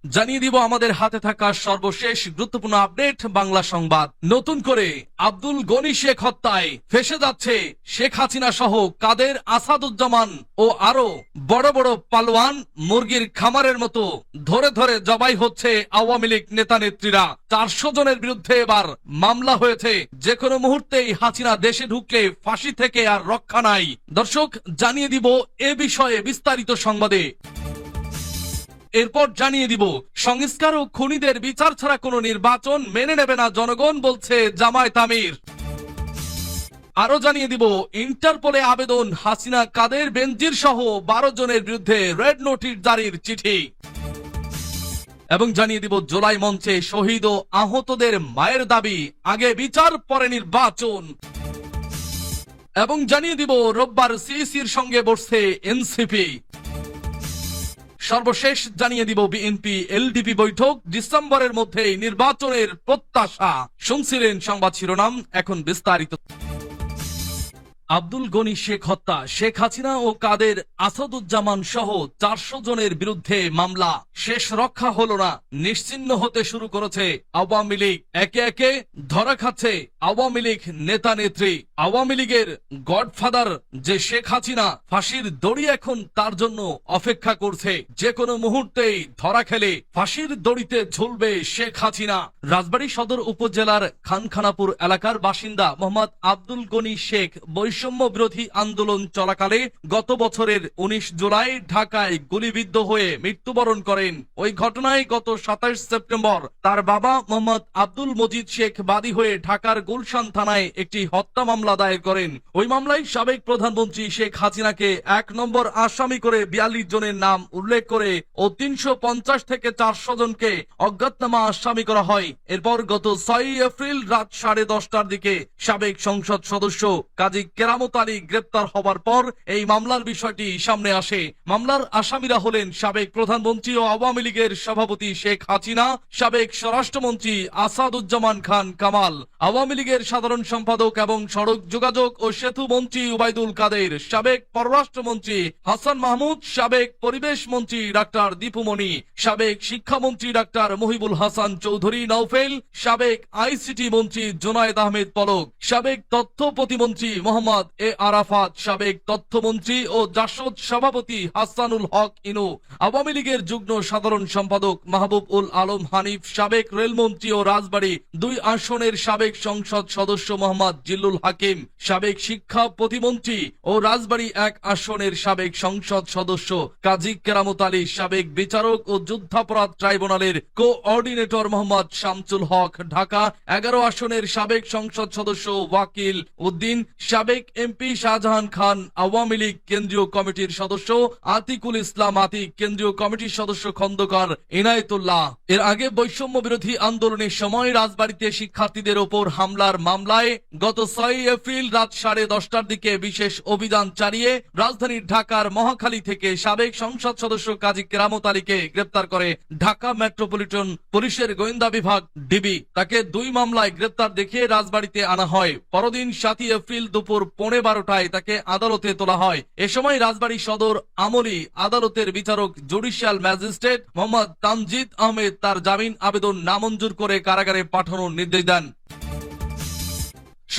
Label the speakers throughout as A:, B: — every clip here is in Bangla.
A: জানিয়ে দিব আমাদের হাতে থাকা সর্বশেষ গুরুত্বপূর্ণ আপডেট বাংলা সংবাদ। নতুন করে আব্দুল গনি শেখ হত্যায় ফেঁসে যাচ্ছে শেখ হাসিনা সহ কাদের, আসাদুজ্জামান ও আরো বড় বড় পালোয়ান। মুরগির খামারের মতো ধরে ধরে জবাই হচ্ছে আওয়ামী লীগ নেতা নেত্রীরা। 400 জনের বিরুদ্ধে এবার মামলা হয়েছে। যে কোনো মুহূর্তেই হাসিনা দেশে ঢুকলে ফাঁসি থেকে আর রক্ষা নাই। দর্শক, জানিয়ে দিব এ বিষয়ে বিস্তারিত সংবাদে। এরপর জানিয়ে দিব সংস্কার ও খুনিদের বিচার ছাড়া কোনো নির্বাচন মেনে নেবে না জনগণ, বলছে জামায়াত আমির। আরো জানিয়ে দিব ইন্টারপোলে আবেদন, হাসিনা, কাদের, বেনজির সহ 12 জনের বিরুদ্ধে রেড নোটিশ জারির চিঠি। এবং জানিয়ে দিব জুলাই মঞ্চে শহীদ ও আহতদের মায়ের দাবি, আগে বিচার পরে নির্বাচন। এবং জানিয়ে দিব রোববার সিইসির সঙ্গে বসছে এনসিপি। সর্বশেষ জানিয়ে দিব বিএনপি এলডিপি বৈঠক, ডিসেম্বরের মধ্যেই নির্বাচনের প্রত্যাশা। শুনছিলেন সংবাদ শিরোনাম, এখন বিস্তারিত। আব্দুল গনি শেখ হত্যা, শেখ হাসিনা ও কাদের, আসাদুজ্জামান সহ 400 জনের বিরুদ্ধে মামলা। শেষ রক্ষা হলো না, নিশ্চিহ্ন হতে শুরু করেছে আওয়ামী লীগ। একে একে ধরা খাচ্ছে আওয়ামী লীগ নেতা নেত্রী। আওয়ামী লীগের গডফাদার যে শেখ হাসিনা, ফাঁসির দড়ি এখন তার জন্য অপেক্ষা করছে। যে কোনো মুহূর্তেই ধরা খেলে ফাঁসির দড়িতে ঝুলবে শেখ হাসিনা। রাজবাড়ী সদর উপজেলার খানখানাপুর এলাকার বাসিন্দা মোহাম্মদ আব্দুল গনি শেখ বৈষম্য বিরোধী আন্দোলন চলাকালে গত বছরের 19 জুলাই ঢাকায় গুলিবিদ্ধ হয়ে মৃত্যুবরণ করেন। ওই ঘটনায় গত 27 সেপ্টেম্বর তার বাবা মোহাম্মদ আব্দুল মজিদ শেখ বাদী হয়ে ঢাকার গুলশান থানায় একটি হত্যা মামলা দায়ের করেন। ওই মামলায় সাবেক প্রধানমন্ত্রী শেখ হাসিনাকে 1 নম্বর আসামি করে 42 জনের নাম উল্লেখ করে ও 350 থেকে 400 জনকে অজ্ঞাতনামা আসামি করা হয়। এরপর গত 6 এপ্রিল রাত 10:30টার দিকে সাবেক সংসদ সদস্য কাজী কেরামত আলী গ্রেপ্তার হবার পর এই মামলার বিষয়টি সামনে আসে। মামলার আসামিরা হলেন সাবেক প্রধানমন্ত্রী ও আওয়ামী লীগের সভাপতি শেখ হাসিনা, সাবেক স্বরাষ্ট্রমন্ত্রী আসাদুজ্জামান খান কামাল, আওয়ামী লীগের সাধারণ সম্পাদক এবং সড়ক যোগাযোগ ও সেতু মন্ত্রী উবাইদুল কাদের, সাবেক পররাষ্ট্রমন্ত্রী হাসান মাহমুদ, সাবেক পরিবেশ মন্ত্রী ডাক্তার দীপুমণি, সাবেক শিক্ষামন্ত্রী ডাক্তার মহিবুল হাসান চৌধুরী নওফেল, সাবেক আইসিটি মন্ত্রী জুনায়েদ আহমেদ পলক, সাবেক তথ্য প্রতিমন্ত্রী মোহাম্মদ এ আরাফাত, সাবেক তথ্যমন্ত্রী ও জাসদ সভাপতি হাসানুল হক ইনু, আওয়ামী লীগের যুগ্ম সাধারণ সম্পাদক মাহবুব উল আলম হানিফ, সাবেক রেলমন্ত্রী ও রাজবাড়ী 2 আসনের সাবেক সংসদ সদস্য মোহাম্মদ জিল্লুল হাকিম, সাবেক শিক্ষা প্রতিমন্ত্রী ও রাজবাড়ী 1 আসনের সাবেক সংসদ সদস্য কাজী কেরামত আলী, সাবেক বিচারক ও যুদ্ধাপরাধ ট্রাইব্যুনালের কোঅর্ডিনেটর মোহাম্মদ শামসুল হক, ঢাকা 11 আসনের সাবেক সংসদ সদস্য ওয়াকিল উদ্দিন, সাবেক এমপি শাহজাহান খান, আওয়ামী লীগ কেন্দ্রীয় কমিটির সদস্য আতিকুল ইসলাম আতিক, কেন্দ্রীয় কমিটির সদস্য খন্দকার ইনায়েতুল্লাহ। এর আগে বৈষম্য বিরোধী আন্দোলনের সময় রাজবাড়ীতে শিক্ষার্থীদের ওপর হামলার মামলায় গত 6 এপ্রিল রাত 10:30টার দিকে বিশেষ অভিযান চালিয়ে রাজধানীর ঢাকার মহাখালী থেকে সাবেক সংসদ সদস্য কাজী কেরামত আলীকে গ্রেপ্তার করে ঢাকা মেট্রোপলিটন পুলিশের গোয়েন্দা বিভাগ ডিবি। তাকে 2 মামলায় গ্রেপ্তার দেখিয়ে রাজবাড়ীতে আনা হয়। পরদিন 7 এপ্রিল দুপুর 12:15টায় তাকে আদালতে তোলা হয়। এ সময় রাজবাড়ী সদর আমলি আদালতের বিচারক জুডিশিয়াল ম্যাজিস্ট্রেট মোহাম্মদ তামজিদ আহমেদ তার জামিন আবেদন নামঞ্জুর করে কারাগারে পাঠানোর নির্দেশ দেন।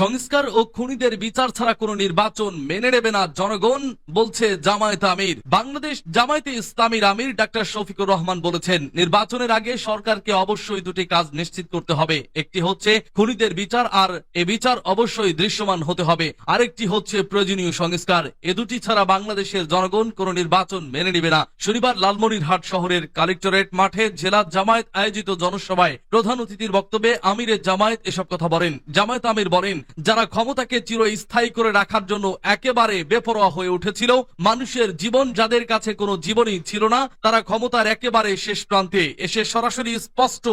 A: সংস্কার ও খুনিদের বিচার ছাড়া কোনো নির্বাচন মেনে নেবে না জনগণ, বলছে জামায়াত আমির। বাংলাদেশ জামায়াতে ইসলামীর আমির ডাক্তার শফিকুর রহমান বলেছেন, নির্বাচনের আগে সরকারকে অবশ্যই 2টি কাজ নিশ্চিত করতে হবে। একটি হচ্ছে খুনিদের বিচার, আর এ বিচার অবশ্যই দৃশ্যমান হতে হবে। আরেকটি হচ্ছে প্রয়োজনীয় সংস্কার। এ দুটি ছাড়া বাংলাদেশের জনগণ কোনো নির্বাচন মেনে নেবে না। শনিবার লালমনিরহাট শহরের কালেক্টরেট মাঠে জেলা জামায়াত আয়োজিত জনসভায় প্রধান অতিথির বক্তব্যে আমিরের জামায়াত এসব কথা বলেন। জামায়াত আমির বলেন, যারা ক্ষমতাকে চিরস্থায়ী করে রাখার জন্য একেবারে বেপরোয়া হয়ে উঠেছিল, মানুষের জীবন যাদের কাছে কোনো জীবনই ছিল না, তারা ক্ষমতার একেবারে শেষ প্রান্তে এসে সরাসরি স্পষ্ট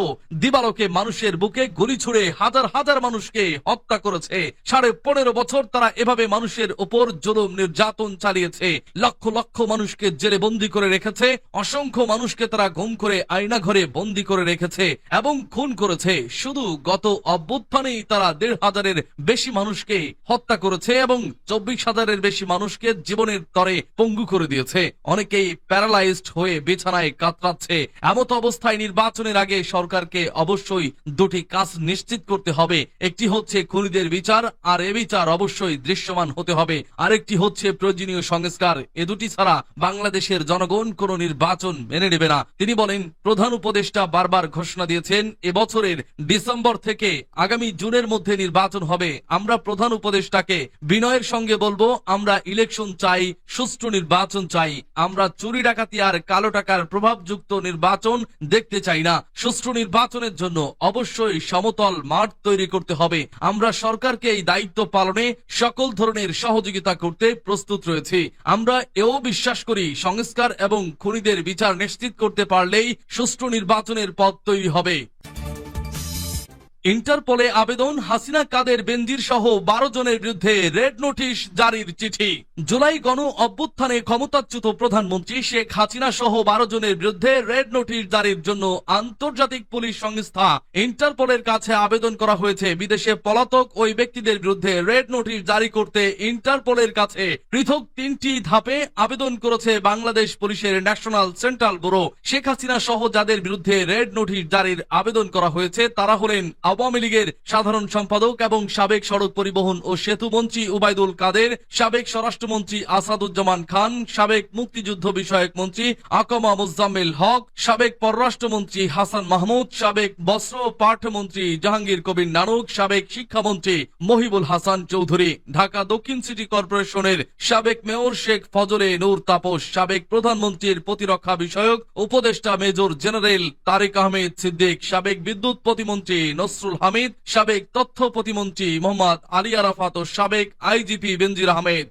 A: দিবালোকে মানুষের বুকে গুলি ছুড়ে হাজার হাজার মানুষকে হত্যা করেছে। 15.5 বছর তারা এভাবে মানুষের উপর জুলুম নির্যাতন চালিয়েছে। লক্ষ লক্ষ মানুষকে জেলে বন্দী করে রেখেছে। অসংখ্য মানুষকে তারা গুম করে আয়না ঘরে বন্দী করে রেখেছে এবং খুন করেছে। শুধু গত অভ্যুত্থানেই তারা 1,500-এর বেশি মানুষকে হত্যা করেছে এবং 24,000-এর বেশি মানুষকে জীবনের তরে পঙ্গু করে দিয়েছে। অনেকেই প্যারালাইজড হয়ে বিছানায় কাতরাচ্ছে। এমত অবস্থায় নির্বাচনের আগে সরকারকে অবশ্যই দুটি কাজ নিশ্চিত করতে হবে। একটি হচ্ছে খুনিদের বিচার, আর এ বিচার অবশ্যই দৃশ্যমান হতে হবে। আরেকটি হচ্ছে প্রয়োজনীয় সংস্কার। এ দুটি ছাড়া বাংলাদেশের জনগণ কোনো নির্বাচন মেনে নেবে না। তিনি বলেন, প্রধান উপদেষ্টা বারবার ঘোষণা দিয়েছেন এবছরের ডিসেম্বর থেকে আগামী জুনের মধ্যে নির্বাচন হবে। আমরা প্রধান উপদেষ্টাকে বিনয়ের সঙ্গে বলবো, আমরা ইলেকশন চাই, সুষ্ঠু নির্বাচন চাই। আমরা চুরি ডাকাতি আর কালো টাকার প্রভাবযুক্ত নির্বাচন দেখতে চাই না। সুষ্ঠু নির্বাচনের জন্য অবশ্যই সমতল মাঠ তৈরি করতে হবে। আমরা সরকারকে এই দায়িত্ব পালনে সকল ধরনের সহযোগিতা করতে প্রস্তুত রয়েছি। আমরা এও বিশ্বাস করি, সংস্কার এবং খুনিদের বিচার নিশ্চিত করতে পারলেই সুষ্ঠু নির্বাচনের পথ তৈরি হবে। ইন্টারপোলে আবেদন, হাসিনা, কাদের, বেনজির সহ 12 জনের বিরুদ্ধে রেড নোটিশ জারির চিঠি। জুলাই গণ অভ্যুত্থানে ক্ষমতাচ্যুত প্রধানমন্ত্রী শেখ হাসিনা সহ 12 জনের বিরুদ্ধে রেড নোটিশ জারির জন্য আন্তর্জাতিক পুলিশ সংস্থা ইন্টারপোলের কাছে আবেদন করা হয়েছে। বিদেশে পলাতক ওই ব্যক্তিদের বিরুদ্ধে রেড নোটিশ জারি করতে ইন্টারপোলের কাছে পৃথক 3টি ধাপে আবেদন করেছে বাংলাদেশ পুলিশের national central bureau. Sheikh Hasina সহ যাদের বিরুদ্ধে রেড নোটিশ জারির আবেদন করা হয়েছে তারা হলেন আওয়ামী লীগের সাধারণ সম্পাদক এবং সাবেক সড়ক পরিবহন ও সেতু মন্ত্রী উবাইদুল কাদের, সাবেক স্বরাষ্ট্রমন্ত্রী আসাদুজ্জামান খান, সাবেক মুক্তিযুদ্ধ বিষয়ক মন্ত্রী আকমা মুজাম্মেল হক, সাবেক পররাষ্ট্রমন্ত্রী হাসান মাহমুদ, সাবেক বস্ত্র ও পাট মন্ত্রী জাহাঙ্গীর কবির নানক, সাবেক শিক্ষামন্ত্রী মহিবুল হাসান চৌধুরী, ঢাকা দক্ষিণ সিটি কর্পোরেশনের সাবেক মেয়র শেখ ফজলে নূর তাপস, সাবেক প্রধানমন্ত্রীর প্রতিরক্ষা বিষয়ক উপদেষ্টা মেজর জেনারেল তারেক আহমেদ সিদ্দিক, সাবেক বিদ্যুৎ প্রতিমন্ত্রী নসরুল হামিদ, সাবেক তথ্য প্রতিমন্ত্রী মোহাম্মদ আলী আরাফাত ও সাবেক আইজিপি বেনজির আহমেদ।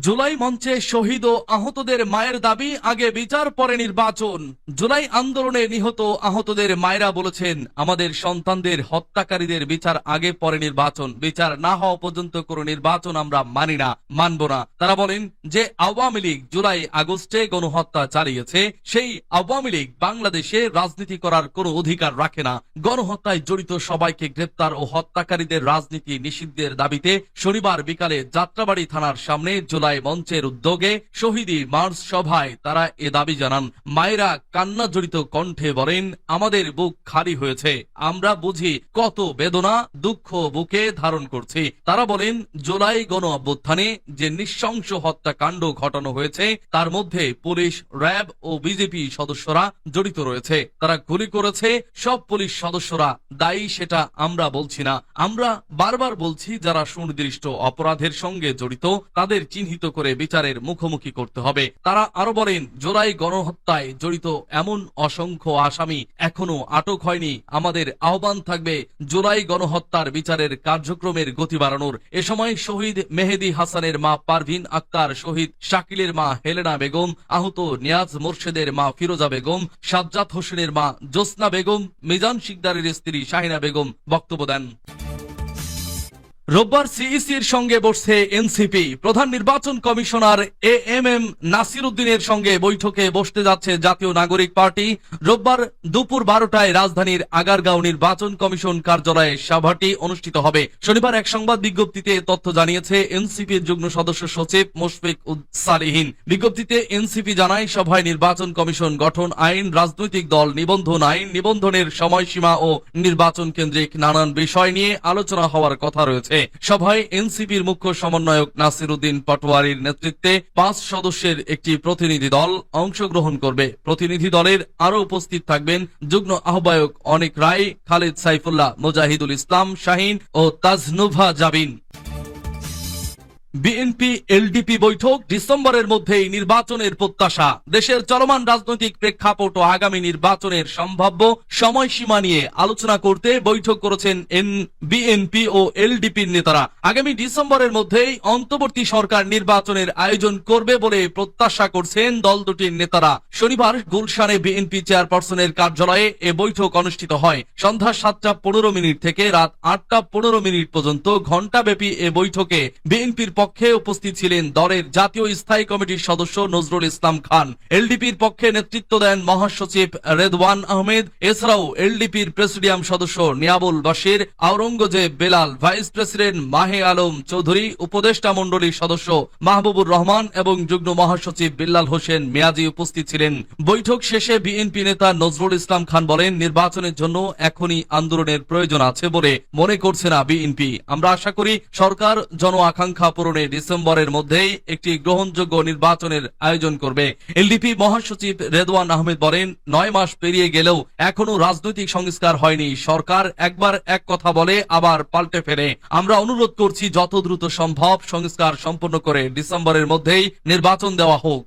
A: জুলাই মঞ্চে শহীদ ও আহতদের মায়ের দাবি, আগে বিচার পরে নির্বাচন। জুলাই আন্দোলনে নিহত আহতদের মায়েরা বলেছেন, আমাদের সন্তানদের হত্যাকারীদের বিচার আগে পরে নির্বাচন। বিচার না হওয়া পর্যন্ত কোনো নির্বাচন আমরা মানি না, মানব না। তারা বলেন যে আওয়ামী লীগ জুলাই আগস্টে গণহত্যা চালিয়েছে, সেই আওয়ামী লীগ বাংলাদেশে রাজনীতি করার কোনো অধিকার রাখে না। গণহত্যায় জড়িত সবাইকে গ্রেপ্তার ও হত্যাকারীদের রাজনীতি নিষিদ্ধের দাবিতে শনিবার বিকালে যাত্রাবাড়ি থানার সামনে জুলাই মঞ্চের উদ্যোগে শহীদি মার্চ সভায় তারা এ দাবি জানান। মায়েরা কান্না জড়িত কণ্ঠে বলেন, আমাদের বুক খালি হয়েছে, আমরা বুঝি কত বেদনা দুঃখ বুকে ধারণ করছি। তারা বলেন, জুলাই গণ অভ্যুত্থানে যে নৃশংস হত্যাকাণ্ড ঘটানো হয়েছে তার মধ্যে পুলিশ, র্যাব ও বিজেপি সদস্যরা জড়িত রয়েছে। তারা গুলি করেছে, সব পুলিশ সদস্যরা দায়ী সেটা আমরা বলছি না। আমরা বারবার বলছি, যারা সুনির্দিষ্ট অপরাধের সঙ্গে জড়িত তাদের চিহ্নিত করে বিচারের মুখোমুখি করতে হবে। তারা আরো বলেন, জুলাই গণহত্যায় জড়িত এমন অসংখ্য আসামি এখনো আটক হয়নি। আমাদের আহ্বান থাকবে জুলাই গণহত্যার বিচারের কার্যক্রমের গতি বাড়ানোর। এ সময় শহীদ মেহেদী হাসানের মা পারভিন আক্তার, শহীদ শাকিলের মা হেলেনা বেগম, আহত নিয়াজ মোর্শেদের মা ফিরোজা বেগম, সাজ্জাদ হোসেনের মা জোসনা বেগম, মিজান শিকদারের স্ত্রী শাহিনা বেগম বক্তব্য দেন। রোববার সিইসির সঙ্গে বসছে এনসিপি। প্রধান নির্বাচন কমিশনার এএমএম নাসির উদ্দিনের সঙ্গে বৈঠকে বসতে যাচ্ছে জাতীয় নাগরিক পার্টি। রোববার দুপুর 12টায় রাজধানীর আগারগাঁও নির্বাচন কমিশন কার্যালয়ে সভাটি অনুষ্ঠিত হবে। শনিবার এক সংবাদ বিজ্ঞপ্তিতে তথ্য জানিয়েছে এনসিপির যুগ্ম সদস্য সচিব মুশফিক সালিহিন। বিজ্ঞপ্তিতে এনসিপি জানায়, সভায় নির্বাচন কমিশন গঠন আইন, রাজনৈতিক দল নিবন্ধন আইন, নিবন্ধনের সময়সীমা ও নির্বাচন কেন্দ্রিক নানান বিষয় নিয়ে আলোচনা হওয়ার কথা রয়েছে। সভায় এনসিপির মুখ্য সমন্বয়ক নাসির উদ্দিন পাটোয়ারির নেতৃত্বে 5 সদস্যের একটি প্রতিনিধি দল অংশগ্রহণ করবে। প্রতিনিধি দলের আরো উপস্থিত থাকবেন যুগ্ম আহ্বায়ক অনিক রায়, খালিদ সাইফুল্লাহ, মুজাহিদুল ইসলাম শাহিন ও তাজনুভা জাবিন। বিএনপি এলডিপি বৈঠক, ডিসেম্বরের মধ্যেই নির্বাচনের প্রত্যাশা। দেশের চলমান রাজনৈতিক প্রেক্ষাপট ও আগামী নির্বাচনের সম্ভাব্য সময়সীমা নিয়ে আলোচনা করতে বৈঠক করেছেন বিএনপি ও এলডিপির নেতারা। আগামী ডিসেম্বরের মধ্যেই অন্তর্বর্তী সরকার নির্বাচনের আয়োজন করবে বলে প্রত্যাশা করছেন দল দুটির নেতারা। শনিবার গুলশানে বিএনপি চেয়ারপারসনের কার্যালয়ে এ বৈঠক অনুষ্ঠিত হয়। সন্ধ্যা 7টা 15 মিনিট থেকে রাত 8টা 15 মিনিট পর্যন্ত ঘণ্টাব্যাপী এ বৈঠকে বিএনপির পক্ষে উপস্থিত ছিলেন দলের জাতীয় স্থায়ী কমিটির সদস্য নজরুল ইসলাম খান। এলডিপির পক্ষে নেতৃত্ব দেন মহাসচিব রেদওয়ান আহমেদ। এছাড়াও এলডিপির প্রেসিডিয়াম সদস্য নিয়াবুল বাশির, আওরঙ্গজেব বেলাল, ভাইস প্রেসিডেন্ট মাহে আলম চৌধুরী, উপদেষ্টা মণ্ডলীর সদস্য মাহবুবুর রহমান এবং যুগ্ম মহাসচিব বিল্লাল হোসেন মিয়াজি উপস্থিত ছিলেন। বৈঠক শেষে বিএনপি নেতা নজরুল ইসলাম খান বলেন, নির্বাচনের জন্য এখনই আন্দোলনের প্রয়োজন আছে বলে মনে করছে না বিএনপি। আমরা আশা করি সরকার জন আকাঙ্ক্ষা পূরণে ডিসেম্বরের মধ্যেই একটি গ্রহণযোগ্য নির্বাচনের আয়োজন করবে। এলডিপি মহাসচিব রেদওয়ান আহমেদ বলেন, 9 মাস পেরিয়ে গেলেও এখনো রাজনৈতিক সংস্কার হয়নি। সরকার একবার এক কথা বলে আবার পাল্টে ফেরে। আমরা অনুরোধ করছি যত দ্রুত সম্ভব সংস্কার সম্পন্ন করে ডিসেম্বরের মধ্যেই নির্বাচন দেওয়া হোক।